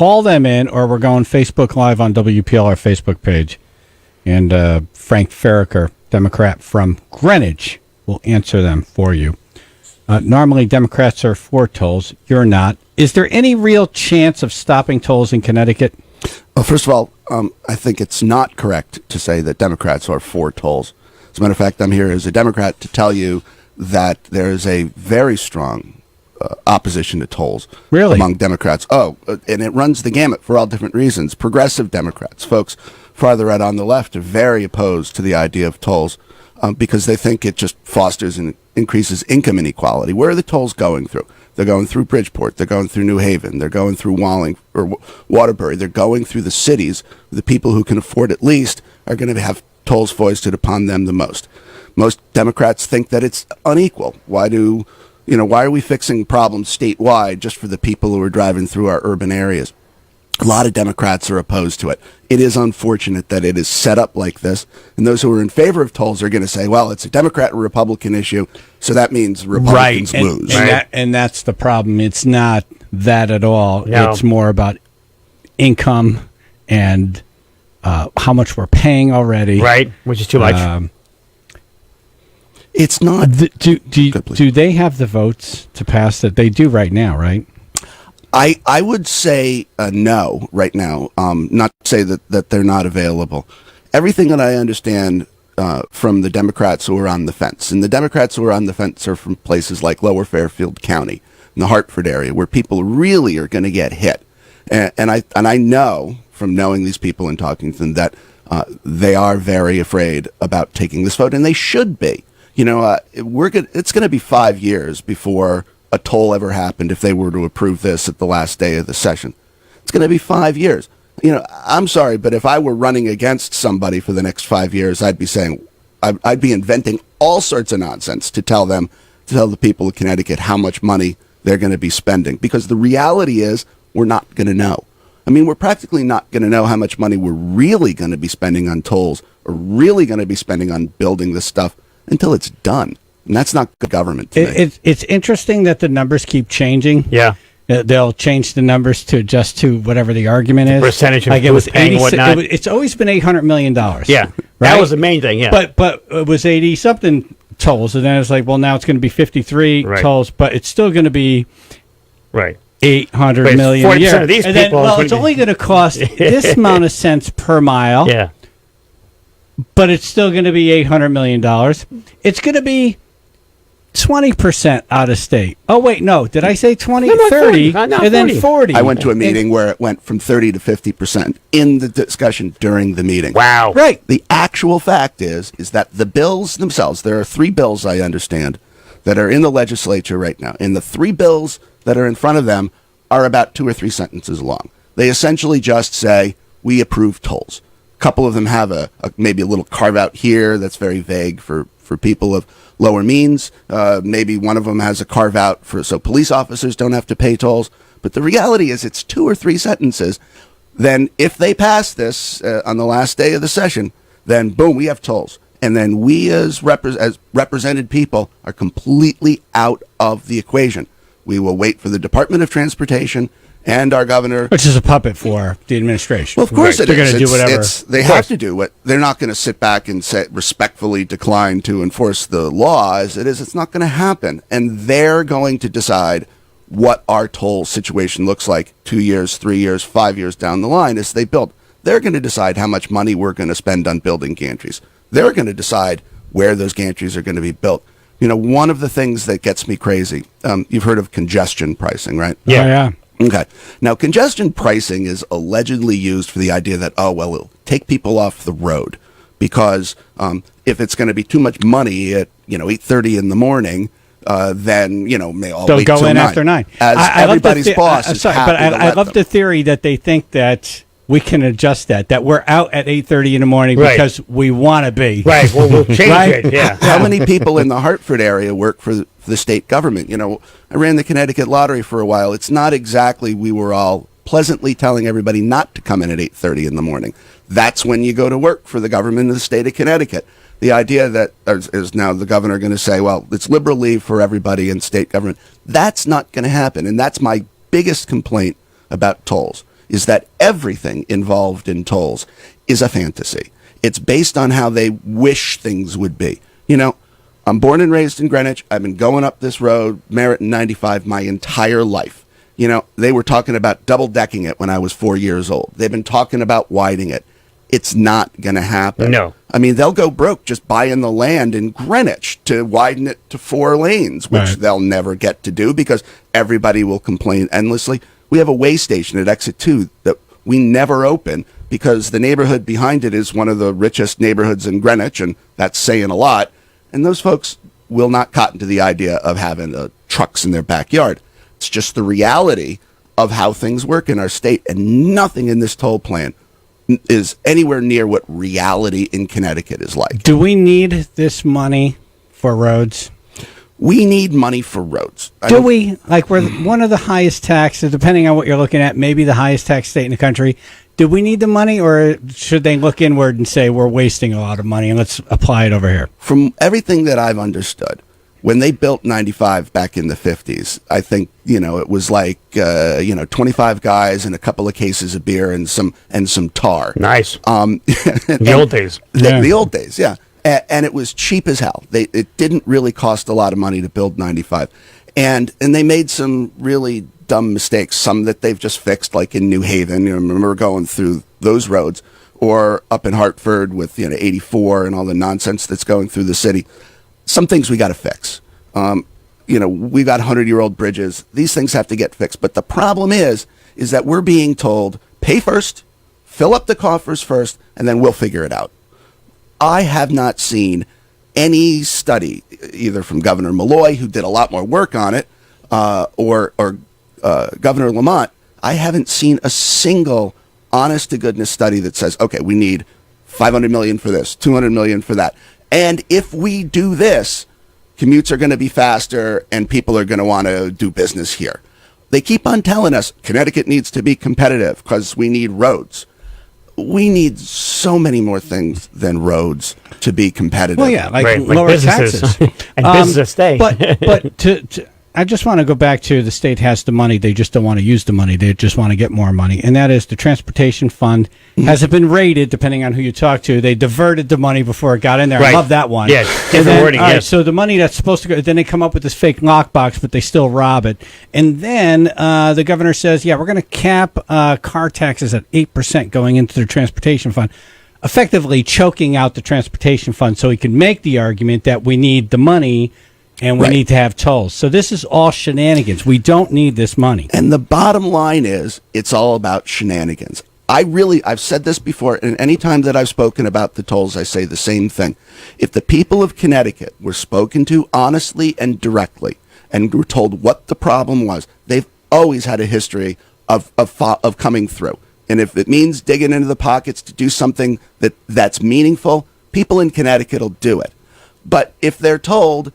call them in, or we're going Facebook Live on WPLR Facebook page. And Frank Farricker, Democrat from Greenwich, will answer them for you. Normally, Democrats are for tolls. You're not. Is there any real chance of stopping tolls in Connecticut? Well, first of all, I think it's not correct to say that Democrats are for tolls. As a matter of fact, I'm here as a Democrat to tell you that there is a very strong opposition to tolls among Democrats. And it runs the gamut for all different reasons. Progressive Democrats, folks farther out on the left, are very opposed to the idea of tolls because they think it just fosters and increases income inequality. Where are the tolls going through? They're going through Bridgeport. They're going through New Haven. They're going through Waterbury. They're going through the cities. The people who can afford it least are going to have tolls foisted upon them the most. Most Democrats think that it's unequal. Why are we fixing problems statewide just for the people who are driving through our urban areas? A lot of Democrats are opposed to it. It is unfortunate that it is set up like this. And those who are in favor of tolls are going to say, well, it's a Democrat or Republican issue, so that means Republicans lose. And that's the problem. It's not that at all. No. It's more about income and how much we're paying already. Right, which is too much. It's not. Do they have the votes to pass that? They do right now, right? I would say no right now, not to say that they're not available. Everything that I understand from the Democrats who are on the fence, and the Democrats who are on the fence are from places like Lower Fairfield County, in the Hartford area, where people really are going to get hit. And I know from knowing these people and talking to them that they are very afraid about taking this vote, and they should be. It's going to be 5 years before a toll ever happened if they were to approve this at the last day of the session. It's going to be 5 years. I'm sorry, but if I were running against somebody for the next 5 years, I'd be saying, I'd be inventing all sorts of nonsense to tell the people of Connecticut how much money they're going to be spending. Because the reality is, we're not going to know. We're practically not going to know how much money we're really going to be spending on tolls or really going to be spending on building this stuff until it's done. And that's not good government to me. It's interesting that the numbers keep changing. Yeah. They'll change the numbers to adjust to whatever the argument is. Percentage of who's paying and whatnot. It's always been $800 million. Yeah. Right? That was the main thing, yeah. But it was 80-something tolls, and then it's like, well, now it's going to be 53 tolls, but it's still going to be $800 million a year. 40% of these people... it's only going to cost this amount of cents per mile. Yeah. But it's still going to be $800 million. It's going to be 20% out of state. Oh, wait, no. Did I say 20? No, 30, 40. and then 40. I went to a meeting where it went from 30 to 50% in the discussion during the meeting. Wow. Right. The actual fact is that the bills themselves, there are 3 bills, I understand, that are in the legislature right now. And the 3 bills that are in front of them are about 2 or 3 sentences long. They essentially just say, we approve tolls. A couple of them have maybe a little carve out here that's very vague for people of lower means. Maybe one of them has a carve out so police officers don't have to pay tolls. But the reality is it's 2 or 3 sentences. Then if they pass this on the last day of the session, then boom, we have tolls. And then we as represented people are completely out of the equation. We will wait for the Department of Transportation and our governor, which is a puppet for the administration. Well, of course They're going to do whatever. They have to do what they're not going to sit back and respectfully decline to enforce the law as it is. It's not going to happen, and they're going to decide what our toll situation looks like 2 years, 3 years, 5 years down the line as they build. They're going to decide how much money we're going to spend on building gantries. They're going to decide where those gantries are going to be built. One of the things that gets me crazy, you've heard of congestion pricing, right? Yeah. Oh, yeah. Okay. Now, congestion pricing is allegedly used for the idea that, it'll take people off the road because if it's going to be too much money at 8:30 in the morning, then they'll go in 9. after 9. As everybody's boss is sorry, happy but to I let love them. the theory that they think that we can adjust that we're out at 8:30 in the morning because we want to be. Right. Well, we'll change it. Yeah. How many people in the Hartford area work for the state government? I ran the Connecticut lottery for a while. It's not exactly we were all pleasantly telling everybody not to come in at 8:30 in the morning. That's when you go to work for the government of the state of Connecticut. The idea that is now the governor going to say, well, it's liberal leave for everybody in state government. That's not going to happen. And that's my biggest complaint about tolls is that everything involved in tolls is a fantasy. It's based on how they wish things would be. You know, I'm born and raised in Greenwich. I've been going up this road, Merritt and 95, my entire life. You know, they were talking about double-decking it when I was 4 years old. They've been talking about widening it. It's not going to happen. No. I mean, they'll go broke just buying the land in Greenwich to widen it to 4 lanes, which they'll never get to do because everybody will complain endlessly. We have a way station at Exit 2 that we never open because the neighborhood behind it is one of the richest neighborhoods in Greenwich, and that's saying a lot. And those folks will not cotton to the idea of having trucks in their backyard. It's just the reality of how things work in our state, and nothing in this toll plan is anywhere near what reality in Connecticut is like. Do we need this money for roads? We need money for roads. Do we? Like, we're one of the highest taxes, depending on what you're looking at, maybe the highest tax state in the country. Do we need the money, or should they look inward and say we're wasting a lot of money and let's apply it over here? From everything that I've understood, when they built 95 back in the 50s, I think, it was like, 25 guys and a couple of cases of beer and some tar. Nice. The old days. The old days, yeah. And it was cheap as hell. It didn't really cost a lot of money to build 95. And they made some really dumb mistakes, some that they've just fixed, like in New Haven. I remember going through those roads, or up in Hartford with 84 and all the nonsense that's going through the city. Some things we got to fix. We've got 100-year-old bridges. These things have to get fixed. But the problem is that we're being told, pay first, fill up the coffers first, and then we'll figure it out. I have not seen any study, either from Governor Malloy, who did a lot more work on it, or Governor Lamont. I haven't seen a single honest-to-goodness study that says, okay, we need $500 million for this, $200 million for that. And if we do this, commutes are going to be faster and people are going to want to do business here. They keep on telling us Connecticut needs to be competitive because we need roads. We need so many more things than roads to be competitive. Well, yeah, like right, lower taxes. And businesses stay. But I just want to go back to the state has the money. They just don't want to use the money. They just want to get more money. And that is the transportation fund hasn't been rated, depending on who you talk to. They diverted the money before it got in there. Right. I love that one. Yeah, different wording. Right, so the money that's supposed to go, then they come up with this fake lockbox, but they still rob it. And then the governor says, we're going to cap car taxes at 8% going into the transportation fund, effectively choking out the transportation fund so he can make the argument that we need the money and we need to have tolls. So this is all shenanigans. We don't need this money. And the bottom line is, it's all about shenanigans. I've said this before, and any time that I've spoken about the tolls, I say the same thing. If the people of Connecticut were spoken to honestly and directly and were told what the problem was, they've always had a history of coming through. And if it means digging into the pockets to do something that's meaningful, people in Connecticut will do it. But if they're told,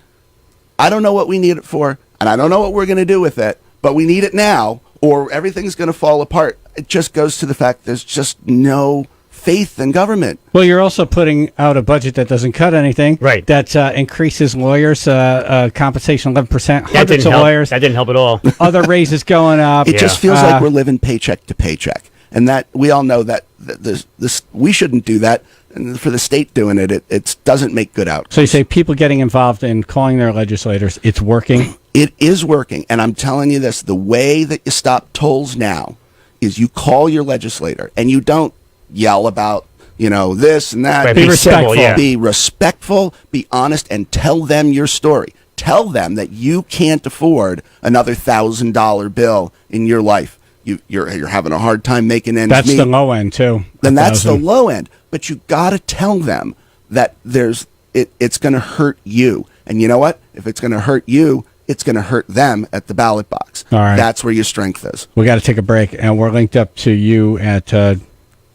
I don't know what we need it for, and I don't know what we're going to do with it, but we need it now, or everything's going to fall apart, it just goes to the fact there's just no faith in government. Well, you're also putting out a budget that doesn't cut anything. Right. That increases lawyers' compensation 11%. Hundreds of help. lawyers. That didn't help at all. Other raises going up. It just feels like we're living paycheck to paycheck. And that we all know that this we shouldn't do that. And for the state doing it, it doesn't make good outcomes. So you say people getting involved in calling their legislators, it's working? It is working. And I'm telling you this, the way that you stop tolls now is you call your legislator and you don't yell about, this and that. Right, be respectful. Be respectful, be honest, and tell them your story. Tell them that you can't afford another $1,000 bill in your life. You're having a hard time making ends meet. That's the low end, too. Then that's the low end. But you got to tell them that it's going to hurt you. And you know what? If it's going to hurt you, it's going to hurt them at the ballot box. All right. That's where your strength is. We got to take a break, and we're linked up to you at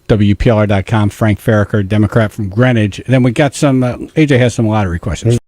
WPLR.com, Frank Farricker, Democrat from Greenwich. And then we got some, AJ has some lottery questions.